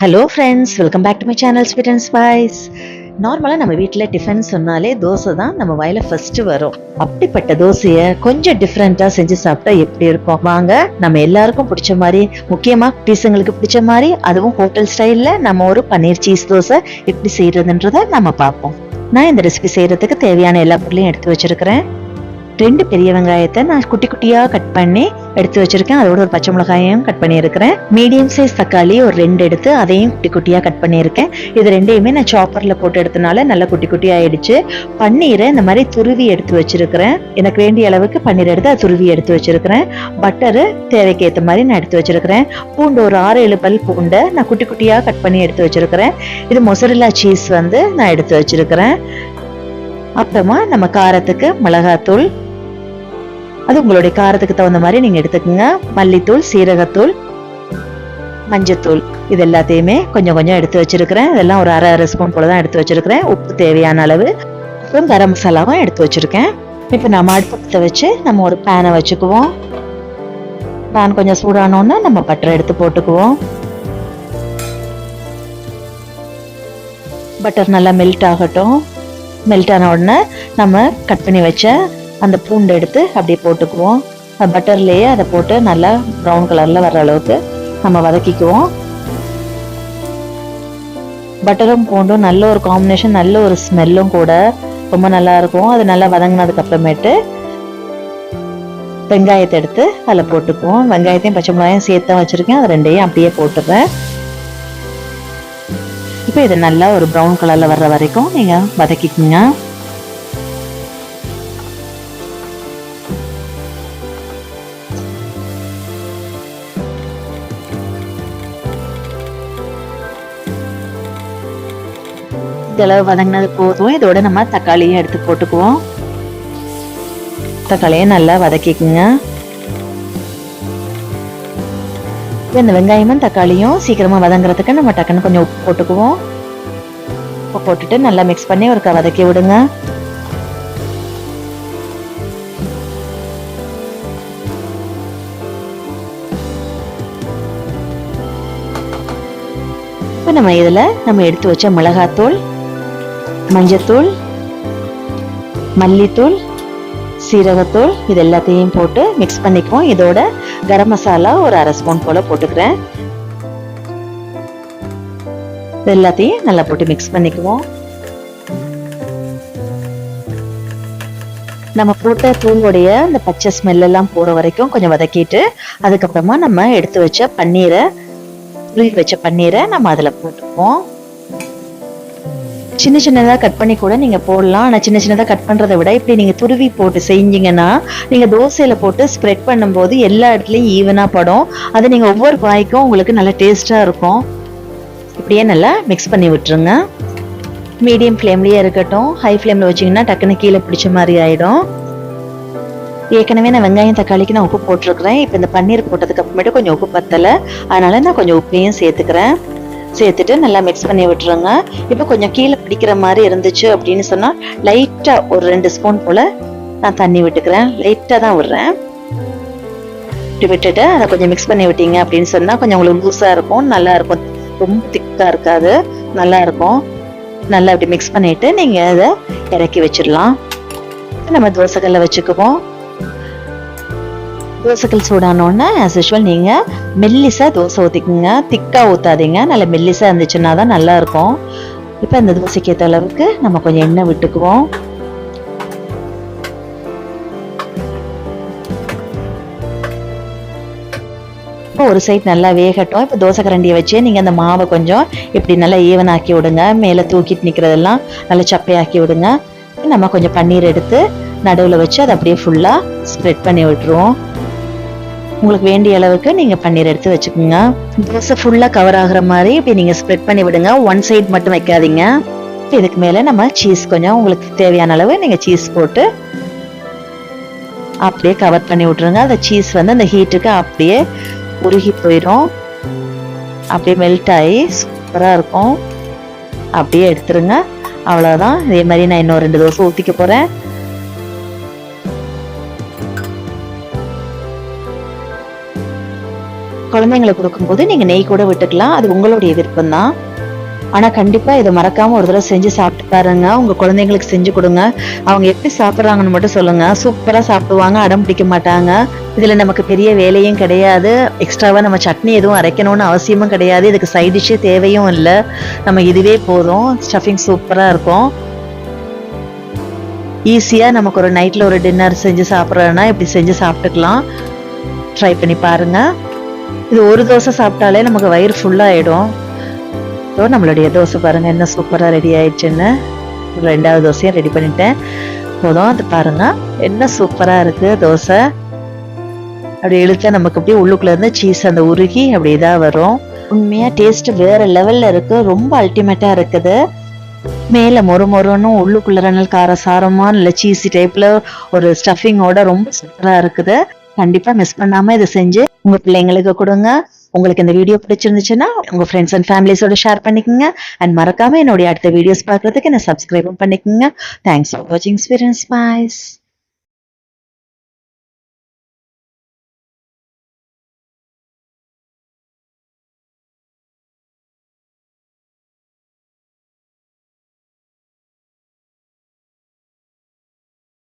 Hello friends, welcome back to my channel sweet and spice. நார்மலாக நம்ம வீட்டில் tiffin சொன்னாலே தோசை தான் நம்ம வாயில ஃபர்ஸ்ட் வரும். அப்படிப்பட்ட தோசையை கொஞ்சம் டிஃப்ரெண்ட்டாக செஞ்சு சாப்பிட்டா எப்படி இருக்கும்? வாங்க, நம்ம எல்லாருக்கும் பிடிச்ச மாதிரி, முக்கியமாக குட்டீஸுங்களுக்கு பிடிச்ச மாதிரி, அதுவும் ஹோட்டல் ஸ்டைலில் நம்ம ஒரு பன்னீர் சீஸ் தோசை எப்படி செய்யறதுன்றதை நம்ம பார்ப்போம். நான் இந்த ரெசிபி செய்யறதுக்கு தேவையான எல்லா பொருளையும் எடுத்து வச்சிருக்கிறேன். 2 பெரிய வெங்காயத்தை நான் குட்டி குட்டியா கட் பண்ணி எடுத்து வச்சிருக்கேன். அதோட ஒரு பச்சை மிளகாயும் கட் பண்ணியிருக்கிறேன். மீடியம் சைஸ் தக்காளி ஒரு 2 எடுத்து அதையும் குட்டி குட்டியா கட் பண்ணியிருக்கேன். இது ரெண்டையுமே நான் சாப்பர்ல போட்டு எடுத்தனால நல்லா குட்டி குட்டி ஆயிடுச்சு. பன்னீரை இந்த மாதிரி துருவி எடுத்து வச்சிருக்கிறேன். எனக்கு வேண்டிய அளவுக்கு பன்னீர் எடுத்து அதை துருவி எடுத்து வச்சிருக்கிறேன். பட்டரு தேவைக்கு ஏற்ற மாதிரி நான் எடுத்து வச்சிருக்கிறேன். பூண்டு ஒரு 6-7 பல் பூண்டை நான் குட்டி குட்டியா கட் பண்ணி எடுத்து வச்சிருக்கிறேன். இது மொசரல்லா சீஸ் நான் எடுத்து வச்சிருக்கிறேன். அப்புறமா நம்ம காரத்துக்கு மிளகாத்தூள், அது உங்களுடைய காரத்துக்கு தகுந்த மாதிரி நீங்க எடுத்துக்கோங்க. மல்லித்தூள், சீரகத்தூள், மஞ்சத்தூள், இது எல்லாத்தையுமே கொஞ்சம் கொஞ்சம் எடுத்து வச்சிருக்கிறேன். இதெல்லாம் ஒரு அரை ஸ்பூன் போல தான் எடுத்து வச்சிருக்கிறேன். உப்பு தேவையான அளவு, அப்புறம் கரம் மசாலாவும் எடுத்து வச்சிருக்கேன். இப்போ நம்ம அடுப்பத்தை வச்சு நம்ம ஒரு பேனை வச்சுக்குவோம். பேன் கொஞ்சம் சூடானோன்னா நம்ம பட்டரை எடுத்து போட்டுக்குவோம். பட்டர் நல்லா மெல்ட் ஆகட்டும். மெல்ட் ஆன உடனே நம்ம கட் பண்ணி வச்ச அந்த பூண்டை எடுத்து அப்படியே போட்டுக்குவோம். பட்டர்லேயே அதை போட்டு நல்லா ப்ரௌன் கலரில் வர்ற அளவுக்கு நம்ம வதக்கிக்குவோம். பட்டரும் பூண்டும் நல்ல ஒரு காம்பினேஷன், நல்ல ஒரு ஸ்மெல்லும் கூட ரொம்ப நல்லா இருக்கும். அது நல்லா வதங்கினதுக்கு அப்புறமேட்டு வெங்காயத்தை எடுத்து அதில் போட்டுக்குவோம். வெங்காயத்தையும் பச்சை மிளகாயும் சேர்த்து வச்சுருக்கேன். அது ரெண்டையும் அப்படியே போட்டுறேன். இப்போ இது நல்லா ஒரு ப்ரௌன் கலரில் வர்ற வரைக்கும் நீங்கள் வதக்கிக்குங்க. இதளவு வதங்கினது போதும். இதோட நம்ம தக்காளியும் எடுத்து போட்டுக்குவோம். தக்காளியை நல்லா வதக்கிக்குங்க. இந்த வெங்காயமும் தக்காளியும் சீக்கிரமா வதங்குறதுக்கு நம்ம டக்குன்னு கொஞ்சம் உப்பு போட்டுக்குவோம். உப்பு போட்டுட்டு நல்லா மிக்ஸ் பண்ணி ஒரு வதக்கி விடுங்க. இப்போ நம்ம இதில் நம்ம எடுத்து வச்ச மிளகாத்தூள், மஞ்சத்தூள், மல்லித்தூள், சீரகத்தூள், இது எல்லாத்தையும் போட்டு மிக்ஸ் பண்ணிக்குவோம். இதோட கரம் மசாலா ஒரு அரை ஸ்பூன் போல போட்டுக்கிறேன். இது எல்லாத்தையும் நல்லா போட்டு மிக்ஸ் பண்ணிக்குவோம். நம்ம போட்ட தூளுடைய அந்த பச்சை ஸ்மெல் எல்லாம் போற வரைக்கும் கொஞ்சம் வதக்கிட்டு, அதுக்கப்புறமா நம்ம எடுத்து வச்ச பன்னீரை, துருவி வச்ச பன்னீரை நம்ம அதில் போட்டுக்குவோம். சின்ன சின்னதாக கட் பண்ணி கூட நீங்கள் போடலாம். ஆனால் சின்ன சின்னதாக கட் பண்ணுறதை விட இப்படி நீங்கள் துருவி போட்டு செஞ்சீங்கன்னா நீங்கள் தோசையில் போட்டு ஸ்ப்ரெட் பண்ணும்போது எல்லா இடத்துலையும் ஈவனாக படும். அது நீங்கள் ஒவ்வொரு வாய்க்கும் உங்களுக்கு நல்லா டேஸ்ட்டாக இருக்கும். இப்படியே நல்லா மிக்ஸ் பண்ணி விட்டுருங்க. மீடியம் ஃப்ளேம்லேயே இருக்கட்டும். ஹை ஃப்ளேமில் வச்சிங்கன்னா டக்குன்னு கீழே பிடிச்ச மாதிரி ஆகிடும். ஏற்கனவே நான் வெங்காயம் தக்காளிக்கு நான் உப்பு போட்டிருக்கிறேன். இப்போ இந்த பன்னீர் போட்டதுக்கு அப்புறமேட்டு கொஞ்சம் உப்பு பத்தலை, அதனால நான் கொஞ்சம் உப்பையும் சேர்த்துக்கிறேன். சேர்த்துட்டு நல்லா மிக்ஸ் பண்ணி விட்டுருங்க. இப்போ கொஞ்சம் கீழே பிடிக்கிற மாதிரி இருந்துச்சு அப்படின்னு சொன்னால் லைட்டாக ஒரு 2 ஸ்பூன் போல் நான் தண்ணி விட்டுக்கிறேன். லைட்டாக தான் விடுறேன். இப்படி விட்டுட்டு அதை கொஞ்சம் மிக்ஸ் பண்ணி விட்டீங்க அப்படின்னு சொன்னால் கொஞ்சம் உங்களுக்கு லூஸாக இருக்கும், நல்லா இருக்கும். ரொம்ப திக்காக இருக்காது, நல்லா இருக்கும். நல்லா இப்படி மிக்ஸ் பண்ணிவிட்டு நீங்கள் அதை இறக்கி வச்சிடலாம். நம்ம தோசைக்கல்ல வச்சுக்குவோம். தோசைக்கல் சூடானோன்னா ஆஸ் யூஷுவல் நீங்கள் மெல்லிசா தோசை ஊற்றிக்குங்க. திக்காக ஊற்றாதீங்க, நல்லா மெல்லிசா இருந்துச்சுன்னா தான் நல்லா இருக்கும். இப்போ அந்த தோசைக்கு ஏற்ற அளவுக்கு நம்ம கொஞ்சம் எண்ணெய் விட்டுக்குவோம். இப்போ ஒரு சைட் நல்லா வேகட்டும். இப்போ தோசை கரண்டியை வச்சு நீங்கள் அந்த மாவை கொஞ்சம் இப்படி நல்லா ஈவனாக்கி விடுங்க. மேலே தூக்கிட்டு நிற்கிறதெல்லாம் நல்லா சப்பையாக்கி விடுங்க. நம்ம கொஞ்சம் பன்னீர் எடுத்து நடுவில் வச்சு அதை அப்படியே ஃபுல்லாக ஸ்ப்ரெட் பண்ணி விட்டுருவோம். உங்களுக்கு வேண்டிய அளவுக்கு நீங்கள் பன்னீர் எடுத்து வச்சுக்கோங்க. தோசை ஃபுல்லாக கவர் ஆகிற மாதிரி இப்படி நீங்கள் ஸ்ப்ரெட் பண்ணி விடுங்க. ஒன் சைட் மட்டும் வைக்காதீங்க. இதுக்கு மேலே நம்ம சீஸ் கொஞ்சம் உங்களுக்கு தேவையான அளவு நீங்கள் சீஸ் போட்டு அப்படியே கவர் பண்ணி விட்டுருங்க. அந்த சீஸ் அந்த ஹீட்டுக்கு அப்படியே உருகி போயிடும். அப்படியே மெல்ட் ஆகி சூப்பராக இருக்கும். அப்படியே எடுத்துருங்க. அவ்வளோதான். இதே மாதிரி நான் இன்னும் 2 தோசை ஊற்றிக்க போகிறேன். குழந்தைங்களுக்கு கொடுக்கும்போது நீங்க நெய் கூட விட்டுக்கலாம், அது உங்களுடைய விருப்பம் தான். ஆனா கண்டிப்பா இதை மறக்காம ஒரு தடவை செஞ்சு சாப்பிட்டு பாருங்க. உங்க குழந்தைங்களுக்கு செஞ்சு கொடுங்க. அவங்க எப்படி சாப்பிடுறாங்கன்னு மட்டும் சொல்லுங்க. சூப்பரா சாப்பிடுவாங்க, அடம் பிடிக்க மாட்டாங்க. இதுல நமக்கு பெரிய வேலையும் கிடையாது. எக்ஸ்ட்ராவா நம்ம சட்னி எதுவும் அரைக்கணும்னு அவசியமும் கிடையாது. இதுக்கு சைட் டிஷ்ஷே தேவையும் இல்லை. நம்ம இதுவே போதும். ஸ்டஃபிங் சூப்பரா இருக்கும். ஈஸியா நமக்கு ஒரு நைட்ல ஒரு டின்னர் செஞ்சு சாப்பிட்றோன்னா இப்படி செஞ்சு சாப்பிட்டுக்கலாம். ட்ரை பண்ணி பாருங்க. இது ஒரு தோசை சாப்பிட்டாலே நமக்கு வயிறு ஃபுல்லாயிடும். நம்மளுடைய தோசை பாருங்க என்ன சூப்பரா ரெடி ஆயிடுச்சுன்னு. 2வது தோசையும் ரெடி பண்ணிட்டேன். போதும், அது பாருங்க என்ன சூப்பரா இருக்கு தோசை. அப்படி இழுத்தா நமக்கு அப்படியே உள்ளுக்குள்ள இருந்து சீஸ் அந்த உருகி அப்படிதான் வரும். உண்மையா டேஸ்ட் வேற லெவல்ல இருக்கு. ரொம்ப அல்டிமேட்டா இருக்குது. மேல மொறு மொறுன்னு உள்ளுக்குள்ள நல்ல காரசாரமா இல்ல சீசி டைப்ல ஒரு ஸ்டஃபிங்கோட ரொம்ப சூப்பரா இருக்குது. கண்டிப்பா மிஸ் பண்ணாம இதை செஞ்சு உங்க பிள்ளைங்களுக்கு கொடுங்க. உங்களுக்கு இந்த வீடியோ பிடிச்சிருந்துச்சுன்னா உங்க ஃப்ரெண்ட்ஸ் அண்ட் ஃபேமிலிஸோட ஷேர் பண்ணிக்கோங்க. அண்ட் மறக்காம என்னுடைய அடுத்த வீடியோஸ் பார்க்கறதுக்கு என்ன சப்ஸ்கிரைபும் பண்ணிக்கோங்க. தேங்க்ஸ் ஃபார் வாட்சிங் ஸ்வீட் அண்ட் ஸ்பைஸ்.